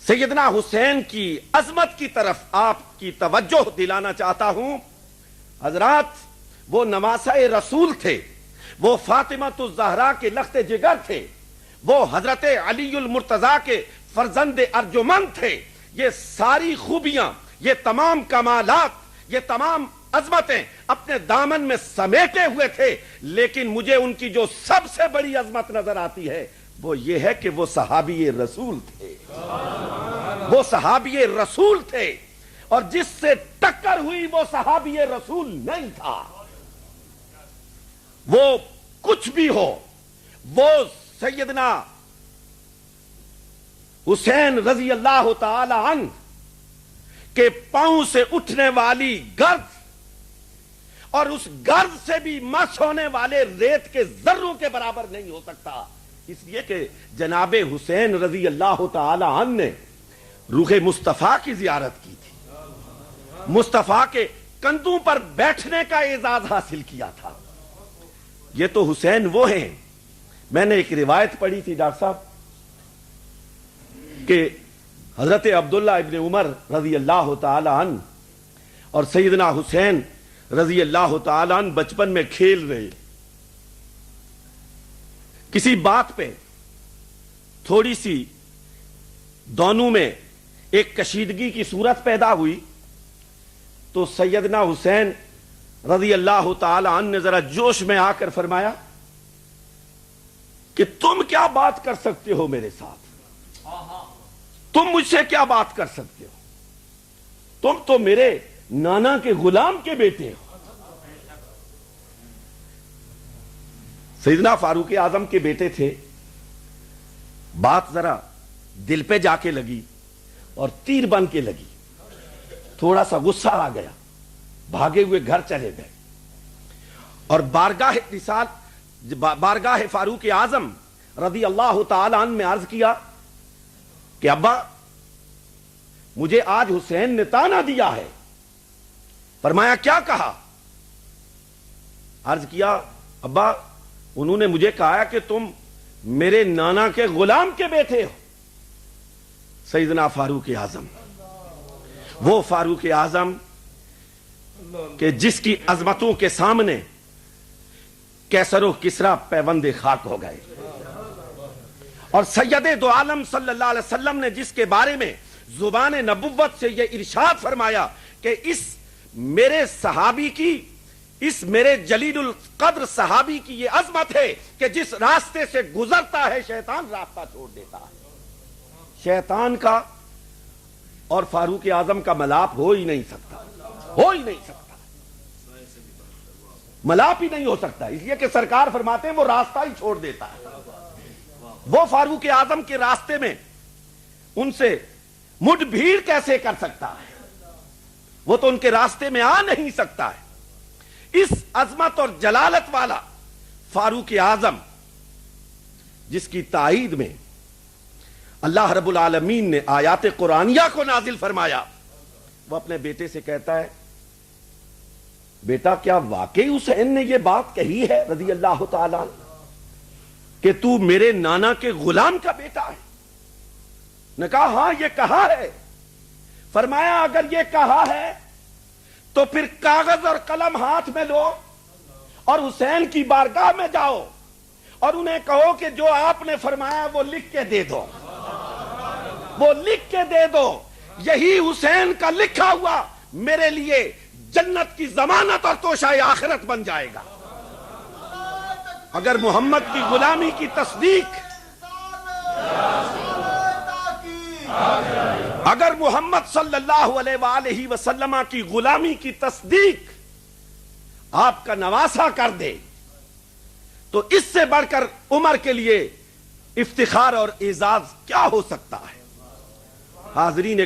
سیدنا حسین کی عظمت کی طرف آپ کی توجہ دلانا چاہتا ہوں۔ حضرات، وہ نواسہ رسول تھے، وہ فاطمۃ الزہرا کے لخت جگر تھے، وہ حضرت علی المرتضیٰ کے فرزند ارجمند تھے۔ یہ ساری خوبیاں، یہ تمام کمالات، یہ تمام عظمتیں اپنے دامن میں سمیٹے ہوئے تھے، لیکن مجھے ان کی جو سب سے بڑی عظمت نظر آتی ہے وہ یہ ہے کہ وہ صحابی رسول تھے، وہ صحابی رسول تھے، اور جس سے ٹکر ہوئی وہ صحابی رسول نہیں تھا۔ وہ کچھ بھی ہو، وہ سیدنا حسین رضی اللہ تعالی عنہ کے پاؤں سے اٹھنے والی گرد اور اس گرد سے بھی مس ہونے والے ریت کے ذروں کے برابر نہیں ہو سکتا، اس لیے کہ جناب حسین رضی اللہ تعالی عنہ نے روح مصطفیٰ کی زیارت کی تھی، مصطفیٰ کے کندھوں پر بیٹھنے کا اعزاز حاصل کیا تھا۔ یہ تو حسین وہ ہیں۔ میں نے ایک روایت پڑھی تھی ڈاکٹر صاحب کہ حضرت عبداللہ ابن عمر رضی اللہ تعالی عنہ اور سیدنا حسین رضی اللہ تعالی عنہ بچپن میں کھیل رہے، کسی بات پہ تھوڑی سی دونوں میں ایک کشیدگی کی صورت پیدا ہوئی، تو سیدنا حسین رضی اللہ تعالی عنہ نے ذرا جوش میں آ کر فرمایا کہ تم کیا بات کر سکتے ہو میرے ساتھ، تم مجھ سے کیا بات کر سکتے ہو، تم تو میرے نانا کے غلام کے بیٹے ہو۔ سیدنا فاروق اعظم کے بیٹے تھے، بات ذرا دل پہ جا کے لگی اور تیر بن کے لگی، تھوڑا سا غصہ آ گیا، بھاگے ہوئے گھر چلے گئے اور بارگاہ فاروق اعظم رضی اللہ تعالی عنہ میں عرض کیا کہ ابا مجھے آج حسین نے تانا دیا ہے۔ فرمایا کیا کہا؟ عرض کیا ابا انہوں نے مجھے کہا کہ تم میرے نانا کے غلام کے بیٹے ہو۔ سیدنا فاروق اعظم، وہ فاروق اعظم کہ جس کی عظمتوں کے سامنے کیسر و کسریٰ پیوند خاک ہو گئے، اور سید دو عالم صلی اللہ علیہ وسلم نے جس کے بارے میں زبان نبوت سے یہ ارشاد فرمایا کہ اس میرے صحابی کی، اس میرے جلیل القدر صحابی کی یہ عظمت ہے کہ جس راستے سے گزرتا ہے شیطان راستہ چھوڑ دیتا ہے۔ شیطان کا اور فاروق اعظم کا ملاپ ہو ہی نہیں سکتا، ہو ہی نہیں سکتا، ملاپ ہی نہیں ہو سکتا، اس لیے کہ سرکار فرماتے ہیں وہ راستہ ہی چھوڑ دیتا ہے۔ وہ فاروق اعظم کے راستے میں ان سے مڈ بھیڑ کیسے کر سکتا ہے؟ وہ تو ان کے راستے میں آ نہیں سکتا ہے۔ اس عظمت اور جلالت والا فاروق اعظم جس کی تائید میں اللہ رب العالمین نے آیات قرآنیہ کو نازل فرمایا، وہ اپنے بیٹے سے کہتا ہے بیٹا کیا واقعی حسین نے یہ بات کہی ہے رضی اللہ تعالی عنہ کہ تو میرے نانا کے غلام کا بیٹا ہے؟ نے کہا ہاں یہ کہا ہے۔ فرمایا اگر یہ کہا ہے تو پھر کاغذ اور قلم ہاتھ میں لو اور حسین کی بارگاہ میں جاؤ اور انہیں کہو کہ جو آپ نے فرمایا وہ لکھ کے دے دو، وہ لکھ کے دے دو، یہی حسین کا لکھا ہوا میرے لیے جنت کی ضمانت اور توشہ آخرت بن جائے گا۔ اگر محمد کی غلامی کی تصدیق، اگر محمد صلی اللہ علیہ وآلہ وسلم کی غلامی کی تصدیق آپ کا نواسہ کر دے تو اس سے بڑھ کر عمر کے لیے افتخار اور اعزاز کیا ہو سکتا ہے؟ حاضرین